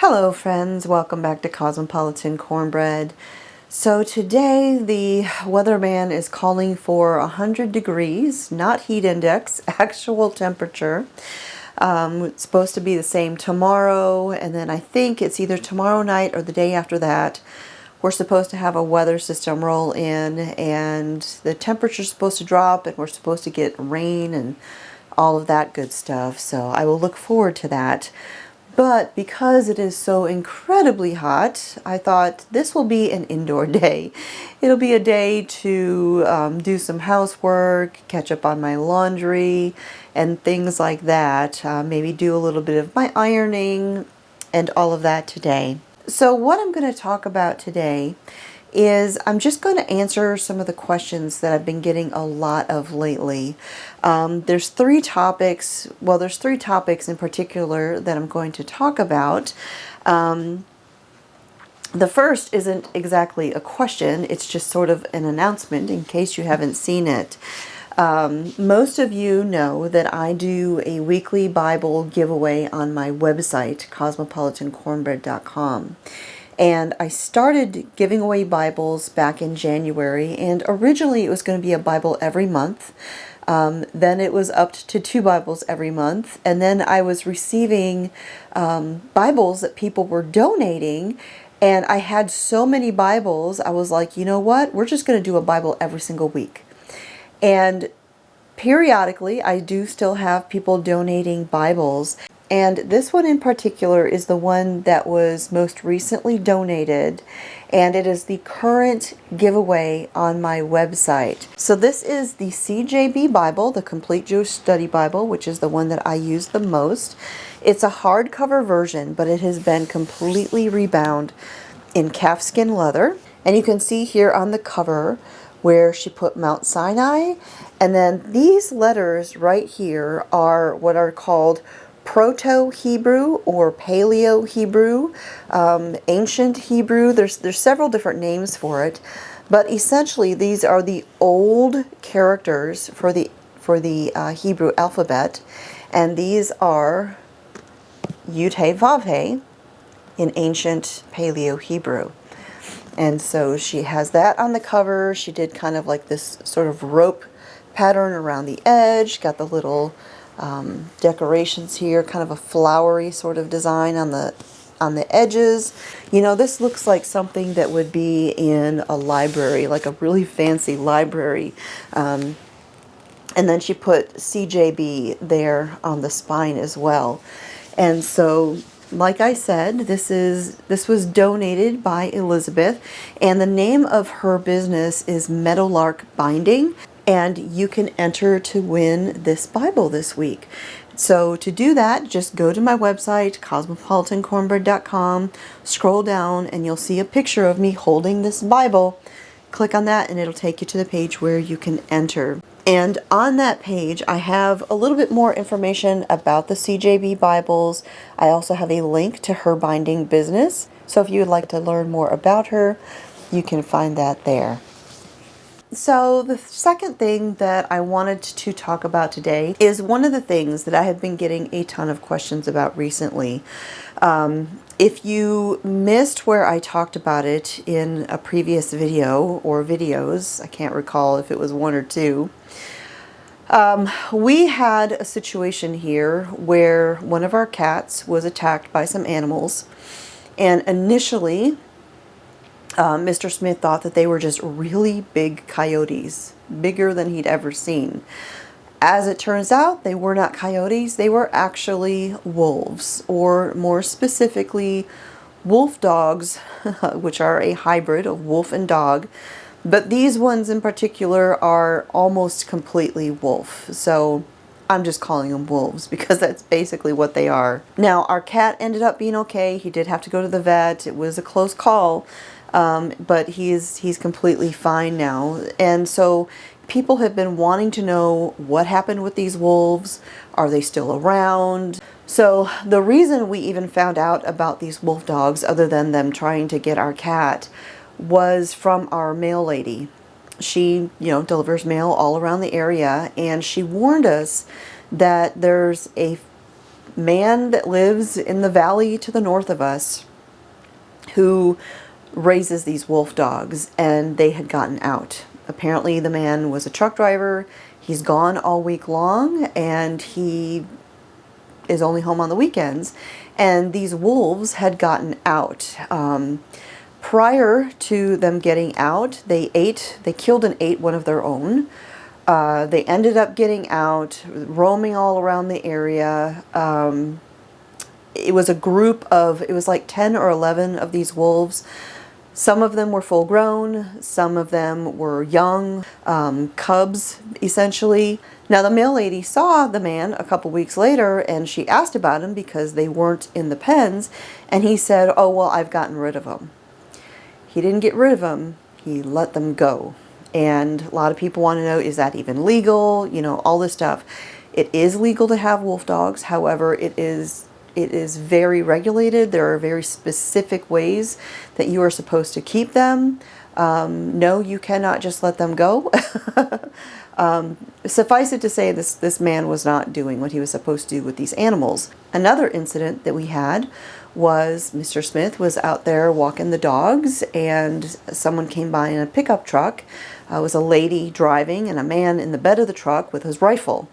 Hello friends, welcome back to Cosmopolitan Cornbread. So today the weatherman is calling for 100 degrees, not heat index, actual temperature. It's supposed to be the same tomorrow, and then I think it's either tomorrow night or the day after that. We're supposed to have a weather system roll in, and the temperature's supposed to drop, and we're supposed to get rain and all of that good stuff. So I will look forward to that. But because it is so incredibly hot, I thought this will be an indoor day. It'll be a day to do some housework, catch up on my laundry, and things like that. Maybe do a little bit of my ironing and all of that today. So what I'm going to talk about today is I'm just going to answer some of the questions that I've been getting a lot of lately. There's three topics in particular that I'm going to talk about. The first isn't exactly a question, it's just sort of an announcement in case you haven't seen it. Most of you know that I do a weekly Bible giveaway on my website, cosmopolitancornbread.com. And I started giving away Bibles back in January, and originally it was going to be a Bible every month. Then it was up to 2 Bibles every month, and then I was receiving Bibles that people were donating, and I had so many Bibles, I was like, you know what, we're just going to do a Bible every single week. And periodically, I do still have people donating Bibles. And this one in particular is the one that was most recently donated, and it is the current giveaway on my website. So this is the CJB Bible, the Complete Jewish Study Bible, which is the one that I use the most. It's a hardcover version, but it has been completely rebound in calfskin leather. And you can see here on the cover where she put Mount Sinai. And then these letters right here are what are called Proto-Hebrew or Paleo-Hebrew, Ancient Hebrew. There's several different names for it, but essentially these are the old characters for the Hebrew alphabet, and these are Yud He Vav He in Ancient Paleo-Hebrew. And so she has that on the cover. She did kind of like this sort of rope pattern around the edge, got the little decorations here, kind of a flowery sort of design on the edges. You know, this looks like something that would be in a library, like a really fancy library. And then she put CJB there on the spine as well. And so, like I said, this was donated by Elizabeth, and the name of her business is Meadowlark Binding. And you can enter to win this Bible this week. So to do that, just go to my website, cosmopolitancornbread.com, scroll down, and you'll see a picture of me holding this Bible. Click on that, and it'll take you to the page where you can enter. And on that page, I have a little bit more information about the CJB Bibles. I also have a link to her binding business. So if you would like to learn more about her, you can find that there. So the second thing that I wanted to talk about today is one of the things that I have been getting a ton of questions about recently. If you missed where I talked about it in a previous video or videos, I can't recall if it was 1 or 2, we had a situation here where one of our cats was attacked by some animals, and initially Mr. Smith thought that they were just really big coyotes, bigger than he'd ever seen. As it turns out, they were not coyotes, they were actually wolves, or more specifically, wolf dogs, which are a hybrid of wolf and dog. But these ones in particular are almost completely wolf, so I'm just calling them wolves because that's basically what they are. Now, our cat ended up being okay. He did have to go to the vet. It was a close call. But he's completely fine now. And so people have been wanting to know what happened with these wolves. Are they still around? So the reason we even found out about these wolf dogs, other than them trying to get our cat, was from our mail lady. She, delivers mail all around the area, and she warned us that there's a man that lives in the valley to the north of us who raises these wolf dogs, and they had gotten out. Apparently the man was a truck driver. He's gone all week long, and he is only home on the weekends. And these wolves had gotten out. Prior to them getting out, they killed and ate one of their own. They ended up getting out, roaming all around the area. It was a group of, it was like 10 or 11 of these wolves. Some of them were full grown, some of them were young, cubs essentially. Now the mail lady saw the man a couple weeks later, and she asked about him because they weren't in the pens, and he said, "Oh, well, I've gotten rid of them." He didn't get rid of them, he let them go. And a lot of people want to know, is that even legal? You know, all this stuff. It is legal to have wolf dogs, however, it is very regulated. There are very specific ways that you are supposed to keep them. No, you cannot just let them go. Suffice it to say, this man was not doing what he was supposed to do with these animals. Another incident that we had was Mr. Smith was out there walking the dogs, and someone came by in a pickup truck. It was a lady driving and a man in the bed of the truck with his rifle.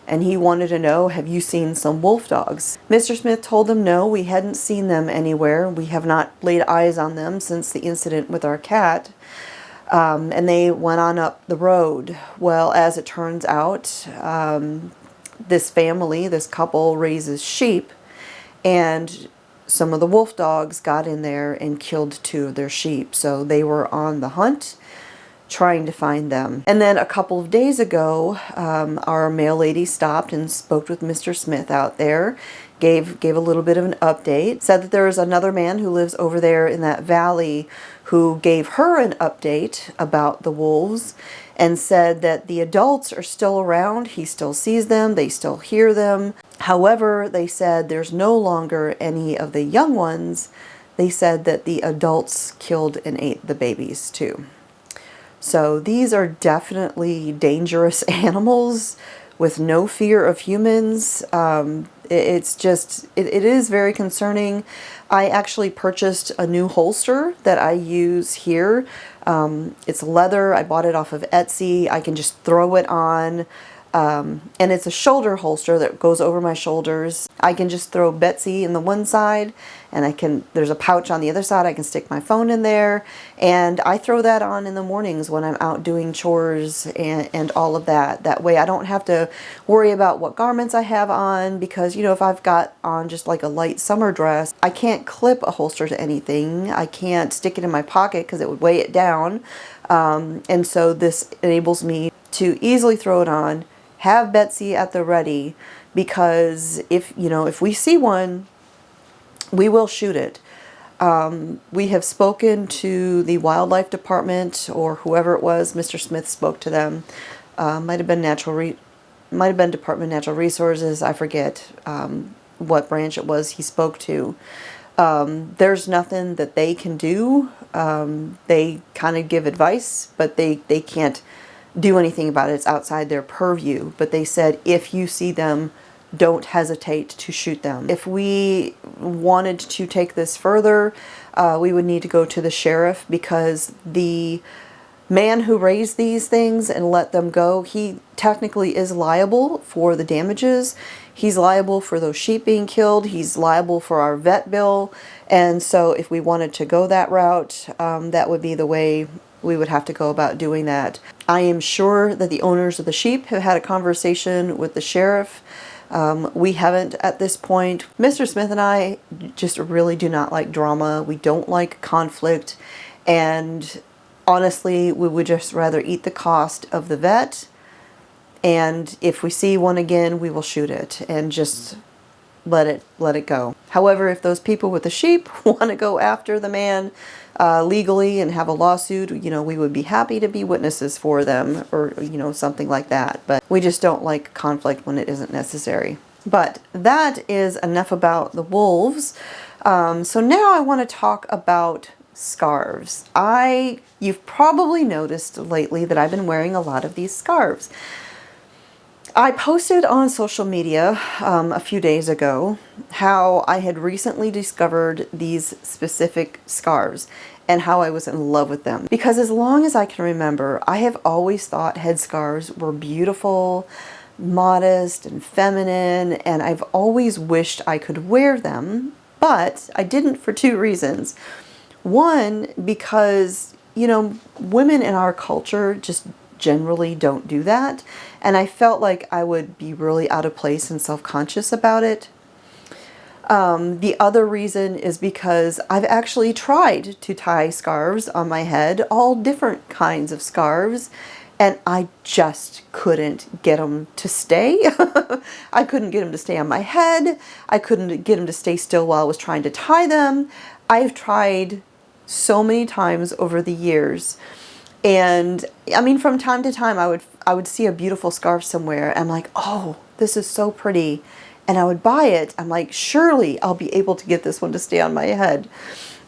And he wanted to know, have you seen some wolf dogs? Mr. Smith told them no, we hadn't seen them anywhere. We have not laid eyes on them since the incident with our cat. And they went on up the road. Well, as it turns out, this family, this couple raises sheep, and some of the wolf dogs got in there and killed 2 of their sheep. So they were on the hunt, trying to find them. And then a couple of days ago, our mail lady stopped and spoke with Mr. Smith out there, gave a little bit of an update, said that there is another man who lives over there in that valley who gave her an update about the wolves, and said that the adults are still around, he still sees them, they still hear them. However, they said there's no longer any of the young ones. They said that the adults killed and ate the babies too. So these are definitely dangerous animals with no fear of humans. It's just, it is very concerning. I actually purchased a new holster that I use here. It's leather. I bought it off of Etsy. I can just throw it on. And it's a shoulder holster that goes over my shoulders. I can just throw Betsy in the one side, and there's a pouch on the other side. I can stick my phone in there, and I throw that on in the mornings when I'm out doing chores and all of that. That way I don't have to worry about what garments I have on, because, you know, if I've got on just like a light summer dress, I can't clip a holster to anything. I can't stick it in my pocket because it would weigh it down. And so this enables me to easily throw it on, have Betsy at the ready, because if we see one, we will shoot it. We have spoken to the wildlife department, or whoever it was. Mr. Smith spoke to them. Might have been Department of Natural Resources. I forget what branch it was he spoke to. There's nothing that they can do. They kind of give advice, but they can't do anything about it. It's outside their purview. But they said, if you see them, don't hesitate to shoot them. If we wanted to take this further, we would need to go to the sheriff, because the man who raised these things and let them go, he technically is liable for the damages. He's liable for those sheep being killed. He's liable for our vet bill. And so if we wanted to go that route, that would be the way we would have to go about doing that. I am sure that the owners of the sheep have had a conversation with the sheriff. We haven't at this point. Mr. Smith and I just really do not like drama. We don't like conflict. And honestly, we would just rather eat the cost of the vet. And if we see one again, we will shoot it and just let it go. However, if those people with the sheep want to go after the man legally and have a lawsuit, we would be happy to be witnesses for them, or something like that. But we just don't like conflict when it isn't necessary. But that is enough about the wolves. So now I want to talk about scarves. You've probably noticed lately that I've been wearing a lot of these scarves. I posted on social media a few days ago how I had recently discovered these specific scarves and how I was in love with them. Because as long as I can remember, I have always thought headscarves were beautiful, modest, and feminine, and I've always wished I could wear them, but I didn't for two reasons. One, because, you know, women in our culture just generally don't do that. And I felt like I would be really out of place and self-conscious about it. The other reason is because I've actually tried to tie scarves on my head, all different kinds of scarves, and I just couldn't get them to stay. I couldn't get them to stay on my head. I couldn't get them to stay still while I was trying to tie them. I've tried so many times over the years. And I mean, from time to time, I would see a beautiful scarf somewhere. And I'm like, oh, this is so pretty. And I would buy it. I'm like, surely I'll be able to get this one to stay on my head.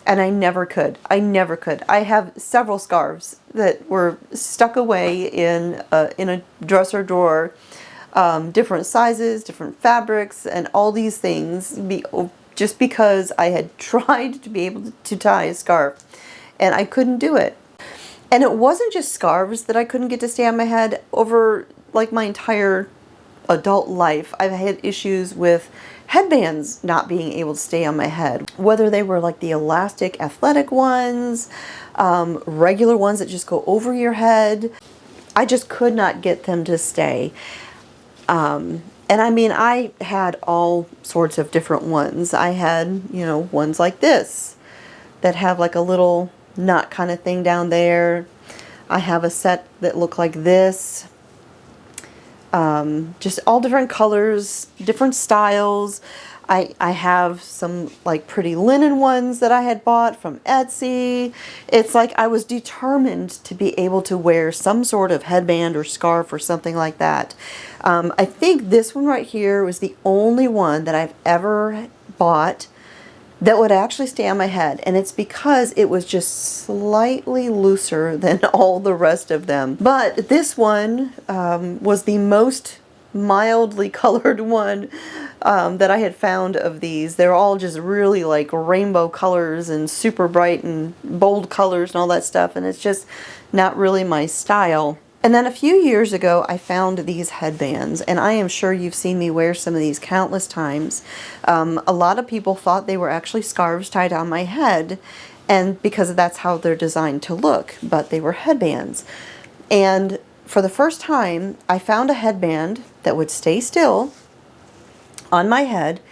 And I never could. I never could. I have several scarves that were stuck away in a dresser drawer, different sizes, different fabrics, and all these things, just because I had tried to be able to tie a scarf, and I couldn't do it. And it wasn't just scarves that I couldn't get to stay on my head. Over like my entire adult life, I've had issues with headbands not being able to stay on my head. Whether they were like the elastic athletic ones, regular ones that just go over your head. I just could not get them to stay. And I mean, I had all sorts of different ones. I had, you know, ones like this that have like a little knot kind of thing down there. I have a set that look like this. Just all different colors, different styles. I have some like pretty linen ones that I had bought from Etsy. It's like I was determined to be able to wear some sort of headband or scarf or something like that. I think this one right here was the only one that I've ever bought that would actually stay on my head, and it's because it was just slightly looser than all the rest of them. But this one was the most mildly colored one that I had found of these. They're all just really like rainbow colors and super bright and bold colors and all that stuff, and it's just not really my style. And then a few years ago, I found these headbands, and I am sure you've seen me wear some of these countless times. A lot of people thought they were actually scarves tied on my head, and because that's how they're designed to look, but they were headbands. And for the first time, I found a headband that would stay still on my head,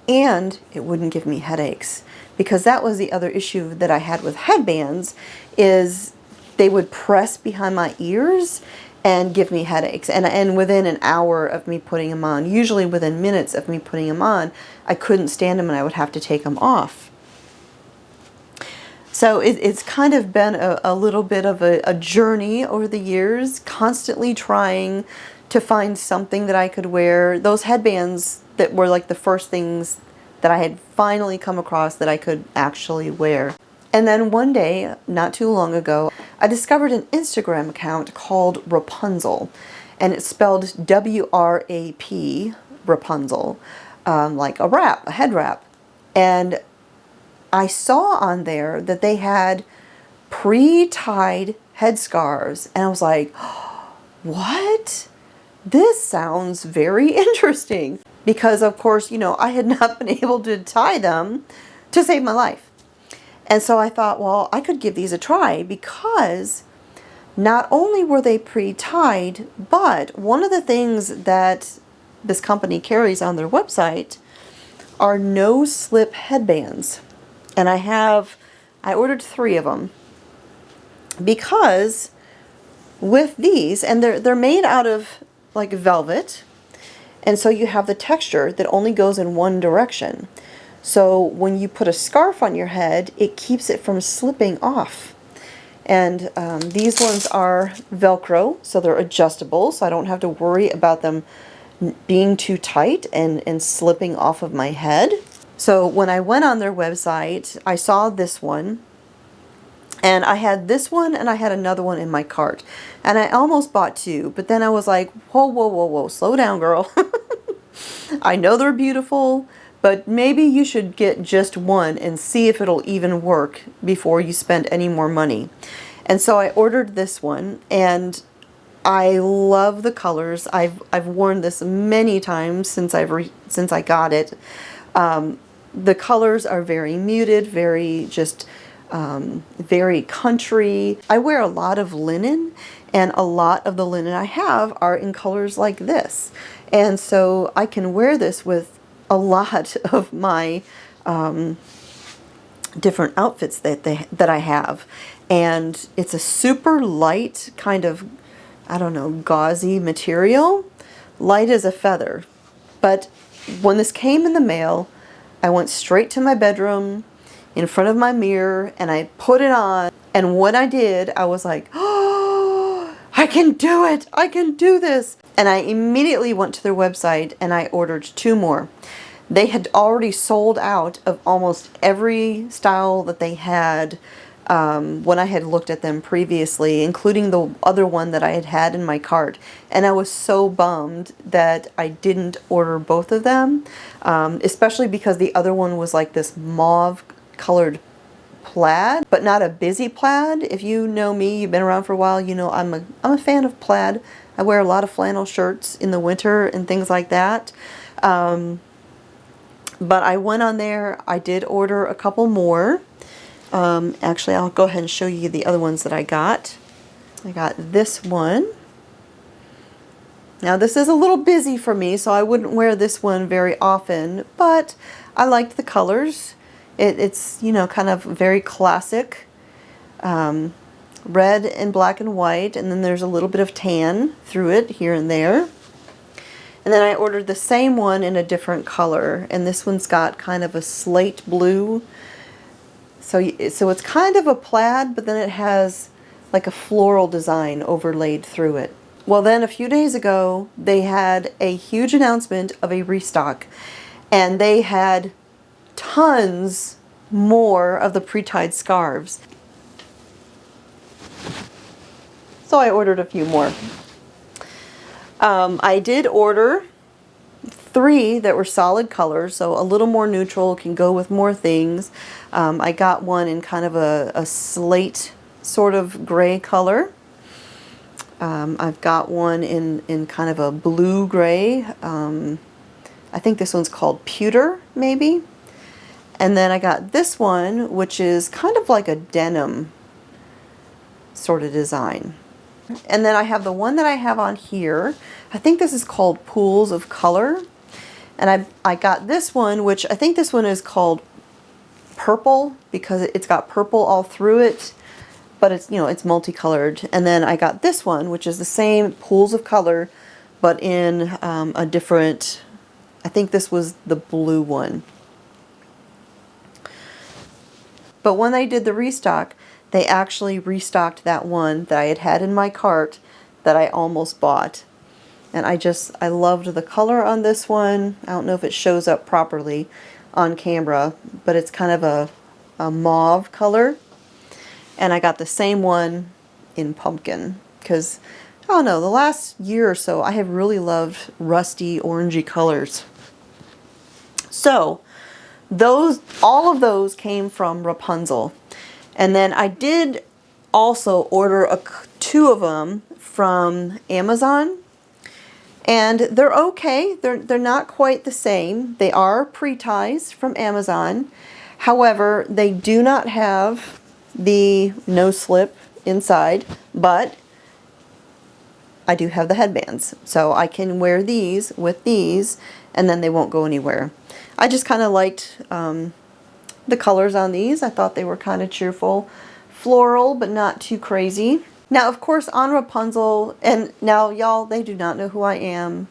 and it wouldn't give me headaches. Because that was the other issue that I had with headbands, is they would press behind my ears and give me headaches. And within an hour of me putting them on, usually within minutes of me putting them on, I couldn't stand them and I would have to take them off. So it's kind of been a little bit of a journey over the years, constantly trying to find something that I could wear. Those headbands that were like the first things that I had finally come across that I could actually wear. And then one day, not too long ago, I discovered an Instagram account called Rapunzel, and it's spelled W-R-A-P, Rapunzel, like a head wrap. And I saw on there that they had pre-tied headscarves, and I was like, what? This sounds very interesting. Because of course, you know, I had not been able to tie them to save my life. And so I thought, well, I could give these a try, because not only were they pre-tied, but one of the things that this company carries on their website are no-slip headbands. And I ordered 3 of them, because with these, and they're made out of like velvet, and so you have the texture that only goes in one direction. So when you put a scarf on your head, it keeps it from slipping off. And these ones are Velcro, so they're adjustable, so I don't have to worry about them being too tight and slipping off of my head. So when I went on their website, I saw this one, And I had this one and I had another one in my cart. And I almost bought two, but then I was like, whoa, whoa, whoa, whoa, slow down, girl. I know they're beautiful, but maybe you should get just one and see if it'll even work before you spend any more money. And so I ordered this one, and I love the colors. I've worn this many times since since I got it. The colors are very muted, very just very country. I wear a lot of linen, and a lot of the linen I have are in colors like this. And so I can wear this with a lot of my different outfits that I have. And it's a super light kind of, I don't know, gauzy material, light as a feather. But when this came in the mail, I went straight to my bedroom in front of my mirror and I put it on. And when I did, I was like, oh, I can do it. I can do this. And I immediately went to their website and I ordered two more. They had already sold out of almost every style that they had when I had looked at them previously, including the other one that I had had in my cart. And I was so bummed that I didn't order both of them, especially because the other one was like this mauve colored plaid, but not a busy plaid. If you know me, you've been around for a while, you know I'm a fan of plaid. I wear a lot of flannel shirts in the winter and things like that. But I went on there, I did order a couple more. Actually, I'll go ahead and show you the other ones that I got. I got this one. Now this is a little busy for me, so I wouldn't wear this one very often, but I liked the colors. It's, you know, kind of very classic. Red and black and white, and then there's a little bit of tan through it here and there. And then I ordered the same one in a different color, and this one's got kind of a slate blue. So it's kind of a plaid, but then it has like a floral design overlaid through it. Well, then a few days ago, they had a huge announcement of a restock, and they had tons more of the pre-tied scarves. So I ordered a few more. I did order 3 that were solid colors, so a little more neutral, can go with more things. I got one in kind of a slate sort of gray color. I've got one in kind of a blue gray. I think this one's called pewter, maybe. And then I got this one, which is kind of like a denim sort of design. And then I have the one that I have on here. I think this is called Pools of Color. And I got this one, which I think this one is called Purple because it's got purple all through it, but it's, you know, it's multicolored. And then I got this one, which is the same Pools of Color, but in a different, I think this was the blue one. But when they did the restock, they actually restocked that one that I had in my cart that I almost bought. And I loved the color on this one. I don't know if it shows up properly on camera, but it's kind of a mauve color. And I got the same one in pumpkin because, I don't know, the last year or so I have really loved rusty orangey colors. So all of those came from Rapunzel. And then I did also order 2 of them from Amazon. And they're okay. They're not quite the same. They are pre-ties from Amazon. However, they do not have the no slip inside, but I do have the headbands. So I can wear these with these and then they won't go anywhere. I just kind of liked the colors on these. I thought they were kind of cheerful, floral, but not too crazy. Now, of course, on Rapunzel, and now y'all, they do not know who I am.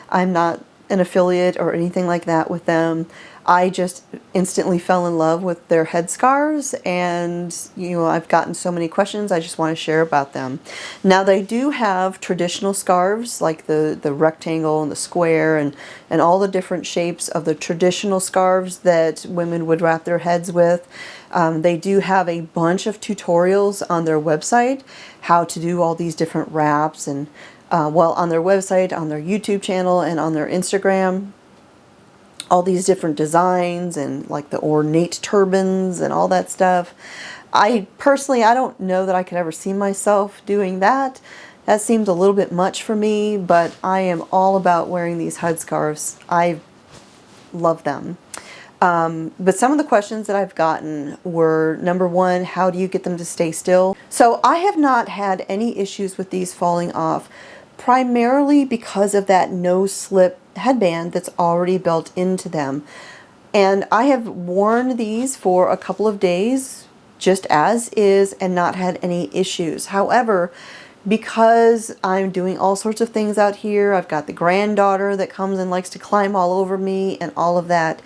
I'm not an affiliate or anything like that with them. I just instantly fell in love with their headscarves, and I've gotten so many questions. I just want to share about them. Now they do have traditional scarves, like the rectangle and the square and all the different shapes of the traditional scarves that women would wrap their heads with. They do have a bunch of tutorials on their website how to do all these different wraps, and well, on their website, on their YouTube channel, and on their Instagram, all these different designs and like the ornate turbans and all that stuff. I personally, I don't know that I could ever see myself doing that. That seems a little bit much for me, but I am all about wearing these headscarves. I love them. But some of the questions that I've gotten were, number one, how do you get them to stay still? So I have not had any issues with these falling off, primarily because of that no-slip headband that's already built into them. And I have worn these for a couple of days just as is and not had any issues. However, because I'm doing all sorts of things out here, I've got the granddaughter that comes and likes to climb all over me and all of that,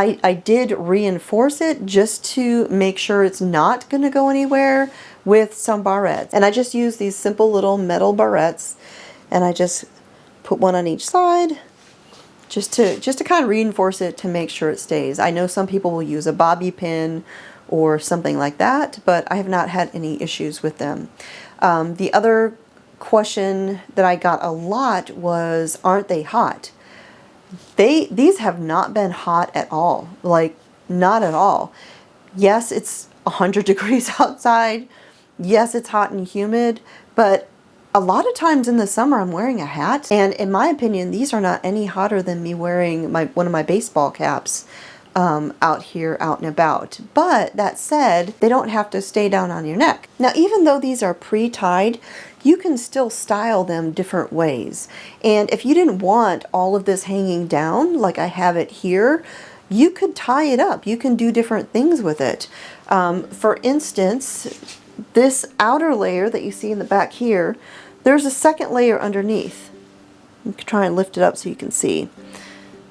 I did reinforce it just to make sure it's not going to go anywhere with some barrettes. And I just use these simple little metal barrettes, and I just put one on each side just to kind of reinforce it to make sure it stays. I know some people will use a bobby pin or something like that, but I have not had any issues with them. The other question that I got a lot was, aren't they hot? These have not been hot at all, like not at all. Yes, it's 100 degrees outside. Yes, it's hot and humid, but a lot of times in the summer I'm wearing a hat, and in my opinion, these are not any hotter than me wearing one of my baseball caps out here, out and about. But that said, they don't have to stay down on your neck. Now, even though these are pre-tied, you can still style them different ways. And if you didn't want all of this hanging down like I have it here, you could tie it up. You can do different things with it. For instance, this outer layer that you see in the back here, there's a second layer underneath. You can try and lift it up so you can see.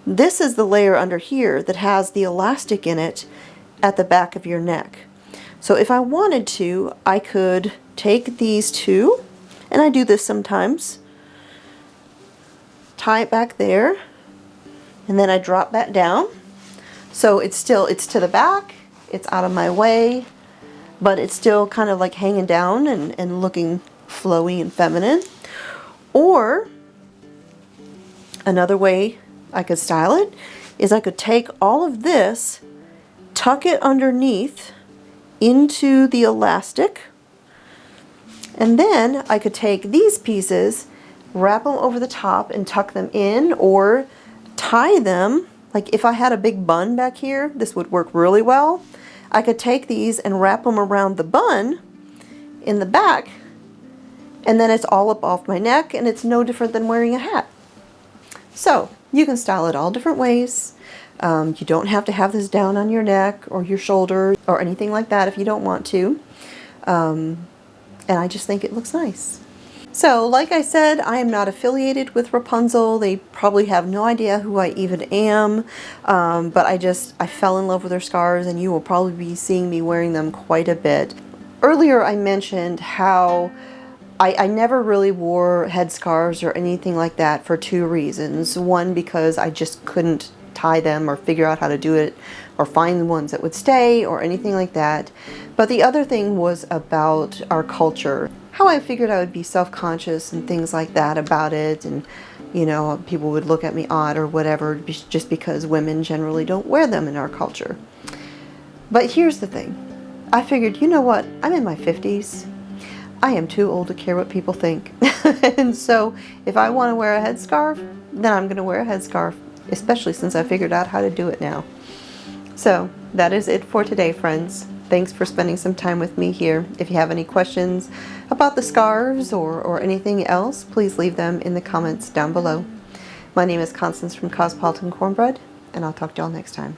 This is the layer under here that has the elastic in it at the back of your neck. So if I wanted to, I could take these two, and I do this sometimes, tie it back there, and then I drop that down. So it's to the back, it's out of my way, but it's still kind of like hanging down and looking flowy and feminine. Or another way I could style it is I could take all of this, tuck it underneath into the elastic, and then I could take these pieces, wrap them over the top and tuck them in, or tie them. Like if I had a big bun back here, this would work really well. I could take these and wrap them around the bun in the back, and then it's all up off my neck, and it's no different than wearing a hat. So you can style it all different ways. You don't have to have this down on your neck or your shoulder or anything like that if you don't want to. And I just think it looks nice. So like I said, I am not affiliated with Rapunzel. They probably have no idea who I even am. But I fell in love with their scarves, and you will probably be seeing me wearing them quite a bit. Earlier I mentioned how I never really wore headscarves or anything like that for two reasons. One, because I just couldn't tie them or figure out how to do it or find the ones that would stay or anything like that. But the other thing was about our culture. How I figured I would be self-conscious and things like that about it, and people would look at me odd or whatever just because women generally don't wear them in our culture. But here's the thing. I figured, you know what? I'm in my 50s. I am too old to care what people think. And so if I want to wear a headscarf, then I'm going to wear a headscarf, especially since I figured out how to do it now. So that is it for today, friends. Thanks for spending some time with me here. If you have any questions about the scarves or anything else, please leave them in the comments down below. My name is Constance from Cosmopolitan Cornbread, and I'll talk to y'all next time.